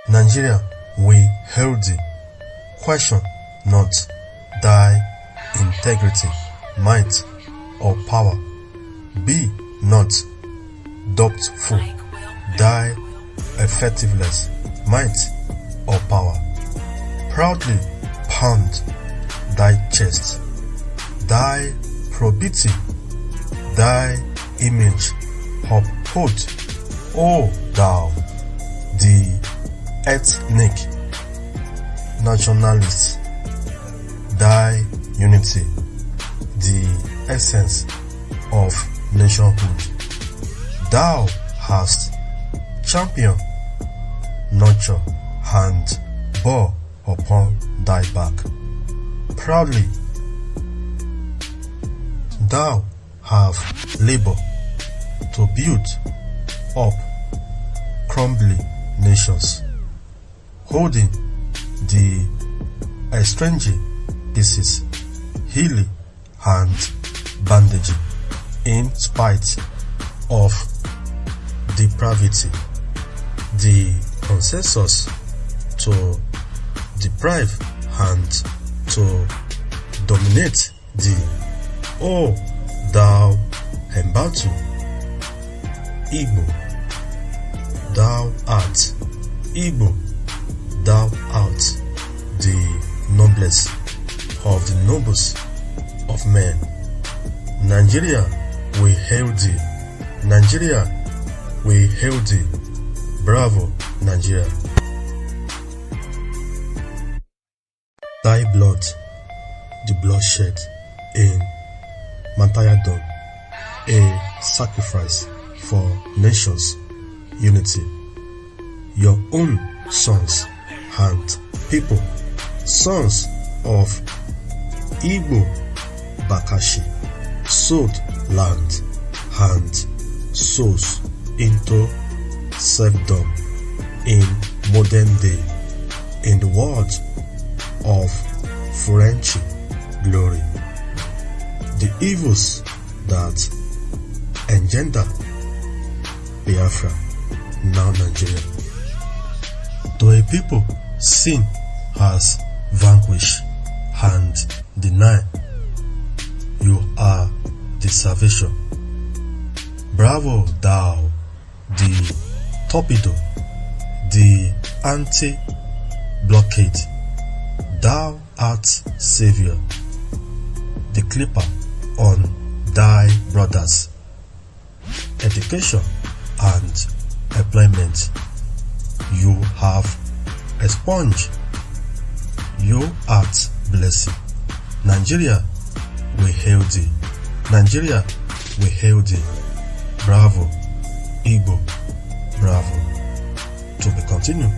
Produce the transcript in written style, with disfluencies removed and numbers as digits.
Nigeria, we hail thee. Question not thy integrity, might, or power. Be not doubtful thy effectiveness, might, or power. Proudly pound thy chest, thy probity, thy image uphold, O thou, the ethnic nationalist, thy unity, the essence of nationhood. Thou hast championed, nurtured, and bore upon thy back. Proudly thou have labored to build up crumbling nations, holding the estranged pieces, healing and bandaging, in spite of depravity, the consensus to deprive and to dominate thee, O thou embattled Igbo. Thou art Igbo, thou art the noblest of the nobles of men. Nigeria, we hail thee. Nigeria, we hail thee. Bravo, Nigeria. Thy blood, the bloodshed in Matayadom, a sacrifice for nations' unity. Your own sons and people, sons of Igbo Bakashi, sold land and souls into serfdom in modern day. In the words of French glory, the evils that engender Biafra, now Nigeria. To a people, sin has vanquished and denied. You are the salvation. Bravo thou, the torpedo, the anti-blockade. Thou art Savior, the clipper on thy brothers. Education and employment you have expunged. You art blessed. Nigeria, we hail thee. Nigeria, we hail thee. Bravo, Igbo, bravo. To be continued.